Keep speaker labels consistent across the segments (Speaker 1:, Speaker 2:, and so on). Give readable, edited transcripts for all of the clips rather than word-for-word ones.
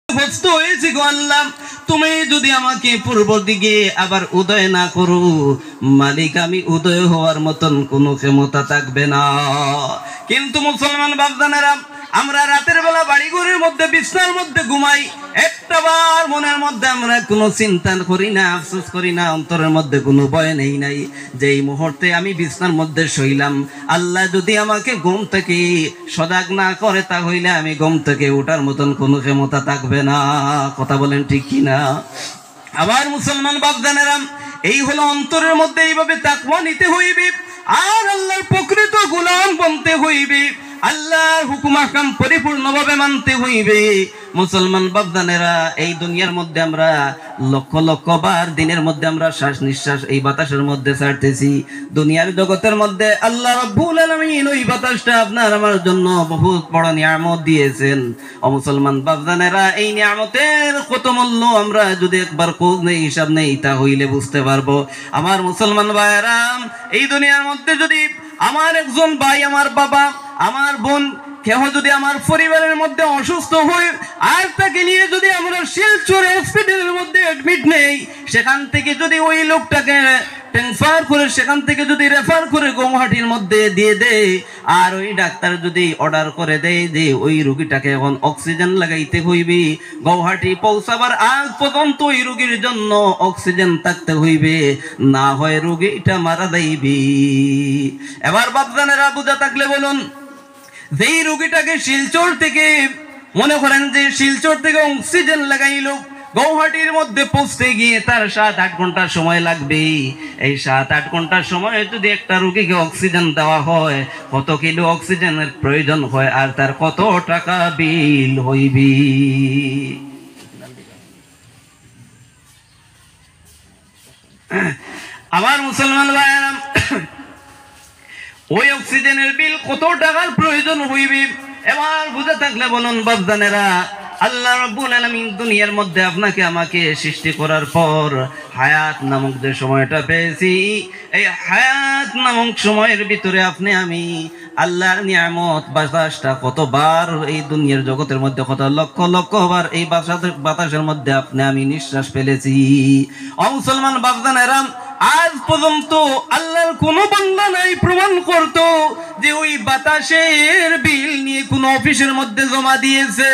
Speaker 1: ব্যস্ত হয়েছি গো আল্লাহ, তুমি যদি আমাকে পূর্ব দিকে আবার উদয় না করো মালিক, আমি উদয় হওয়ার মতন কোনো ক্ষমতা থাকবে না। কিন্তু মুসলমান বাপদানেরা, আমরা রাতের বেলা বাড়িঘরের মধ্যে বিছনার মধ্যে ঘুমাই, একটাবার মনের মধ্যে আমরা কোনো চিন্তা করি না, আফসোস করি না, অন্তরের মধ্যে কোনো ভয় নেই নাই যে এই মুহূর্তে আমি বিছনার মধ্যে শুইলাম, আল্লাহ যদি আমাকে ঘুম থেকে সজাগ না করে তাহলে আমি ঘুম থেকে ওঠার মতন কোনো ক্ষমতা থাকবে না। কথা বলেন ঠিক কিনা? আবার মুসলমান বাপজানেরা, এই হলো অন্তরের মধ্যে এইভাবে তাকওয়া নিতে হইবে আর আল্লাহর প্রকৃত গোলাম বনতে হইবে, আল্লাহর হুকুম আহকাম পরিপূর্ণভাবে মানতে হইবে। মুসলমান বাপদানেরা, এই দুনিয়ার মধ্যে আমরা লক্ষ লক্ষ বার দিনের মধ্যে আমরা শ্বাস নিঃশ্বাস এই বাতাসের মধ্যে ছাড়তেছি। দুনিয়ার জগতের মধ্যে আল্লাহ রাব্বুল আলামিন ওই বাতাসটা আপনার আমার জন্য বহুত বড় নিয়ামত দিয়েছেন। ও মুসলমান বাপদানেরা, এই নিয়ামতের কত মূল্য আমরা যদি একবার খোঁজ নেই, হিসাব নেই, তা হইলে বুঝতে পারবো। আমার মুসলমান ভাইয়েরা, এই দুনিয়ার মধ্যে যদি আমার একজন ভাই, আমার বাবা, আমার বোন, কেহ যদি আমার পরিবারের মধ্যে অসুস্থ হয় আর তাকে নিয়ে যদি আমরা শিলচর হসপিটালের মধ্যে অ্যাডমিট নেই, সেখান থেকে যদি ওই লোকটাকে ট্রান্সফার করে সেখান থেকে যদি রেফার করে গৌহাটির মধ্যে দিয়ে দেয়, আর ওই ডাক্তার যদি অর্ডার করে দেয় যে ওই রোগীটাকে এখন অক্সিজেন লাগাইতে হইবে, গৌহাটি পৌঁছাবার আগ পর্যন্ত ওই রোগীর জন্য অক্সিজেন থাকতে হইবে, না হয় রোগীটা মারা যাইবে। এবার বাপজানেরা বুঝা থাকলে বলুন, যেই রোগীটাকে শিলচর থেকে মনে করেন যে শিলচর থেকে অক্সিজেন লাগাইলো, গৌহাটির মধ্যে পৌঁছতে গিয়ে তার 7-8 ঘন্টা সময় লাগবে। এই 7-8 ঘন্টার সময় যদি একটা রোগীকে অক্সিজেন দেওয়া হয়, কত কিলো অক্সিজেনের প্রয়োজন হয় আর তার কত টাকা বিল হইবে। আমার মুসলমান ভাইয়েরা, ওই অক্সিজেনের বিল কত টাকার প্রয়োজন হইবে এবার বুঝে থাকলে বলুন বাপজানেরা, আল্লাহ রাব্বুল আলামিন দুনিয়ার মধ্যে আপনাকে আমাকে সৃষ্টি করার পর হায়াত নামক যে সময়টা পেয়েছি, এই হায়াত নামক সময়ের ভিতরে আপনি আমি আল্লাহর নিয়ামত বাতাসটা কতবার এই দুনিয়ার জগতের মধ্যে কত লক্ষ লক্ষ বার এই বাতাসের মধ্যে আপনি আমি নিঃশ্বাস ফেলেছি। ও মুসলমান বাপজানেরা, আজ পর্যন্ত আল্লাহর কোনো বান্দা নাই প্রমাণ করতো যে ওই বাতাসের বিল নিয়ে কোন অফিসের মধ্যে জমা দিয়েছে।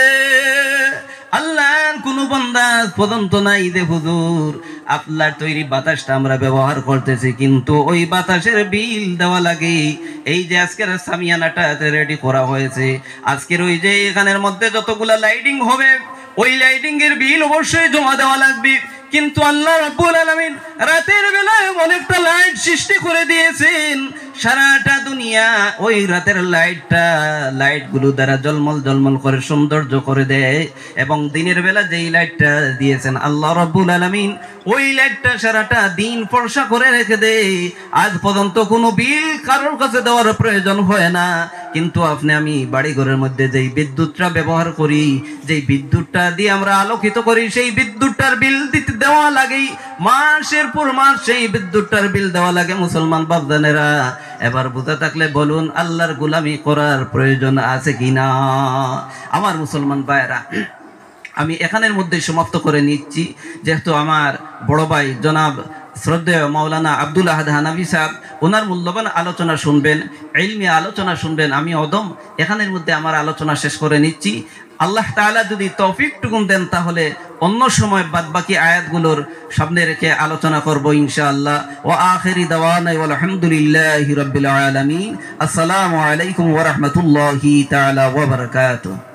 Speaker 1: আল্লাহর কোন বান্দা পর্যন্ত নাই যে হুজুর আপনার তৈরি বাতাসটা আমরা ব্যবহার করতেছি, কিন্তু ওই বাতাসের বিল দেওয়া লাগে। এই যে আজকের সামিয়ানাটা রেডি করা হয়েছে, আজকের ওই যে এখানের মধ্যে যতগুলা লাইটিং হবে, ওই লাইটিং এর বিল অবশ্যই জমা দেওয়া লাগবে। কিন্তু আল্লাহ রাব্বুল আলামিন রাতের বেলায় অনেকটা লাইট সৃষ্টি করে দিয়েছেন, সারাটা দুনিয়া ওই রাতের লাইটগুলো দ্বারা জলমল জলমল করে সৌন্দর্য করে দেয়, এবং দিনের বেলা যেই লাইটটা দিয়েছেন আল্লাহ রাব্বুল আলামিন, ওই লাইটটা সারাটা দিন ফর্সা করে রেখে দেয়। আজ পর্যন্ত কোনো বিল কারোর কাছে দেওয়ার প্রয়োজন হয় না। কিন্তু আপনি আমি বাড়ি ঘরের মধ্যে যেই বিদ্যুৎটা ব্যবহার করি, যেই বিদ্যুৎটা দিয়ে আমরা আলোকিত করি, সেই বিদ্যুৎটার বিল দিতে দেওয়া লাগে মাসের পর মাস, সেই বিদ্যুৎটার বিল দেওয়া লাগে। মুসলমান বাপজানেরা, এবার বুঝে থাকলে বলুন আল্লাহর গোলামি করার প্রয়োজন আছে কিনা? আমার মুসলমান ভাইয়েরা, আমি এখানের মধ্যে সমাপ্ত করে নিচ্ছি, যেহেতু আমার বড় ভাই জনাব শ্রদ্ধেয় মাওলানা আব্দুল আহাদ হানাফি সাহেব ওনার মূল্যবান আলোচনা শুনবেন, ইলমি আলোচনা শুনবেন। আমি অদম এখানের মধ্যে আমার আলোচনা শেষ করে নিচ্ছি। আল্লাহ তাআলা যদি তৌফিকটুকুন দেন তাহলে অন্য সময় বাদবাকি আয়াতগুলোর সামনে রেখে আলোচনা করব ইনশাআল্লাহ। ওয়া আখিরি দাওয়ানা ওয়াল হামদুলিল্লাহি রাব্বিল আলামিন। আসসালামু আলাইকুম ওয়া রাহমাতুল্লাহি তাআলা ওয়া বারাকাতুহু।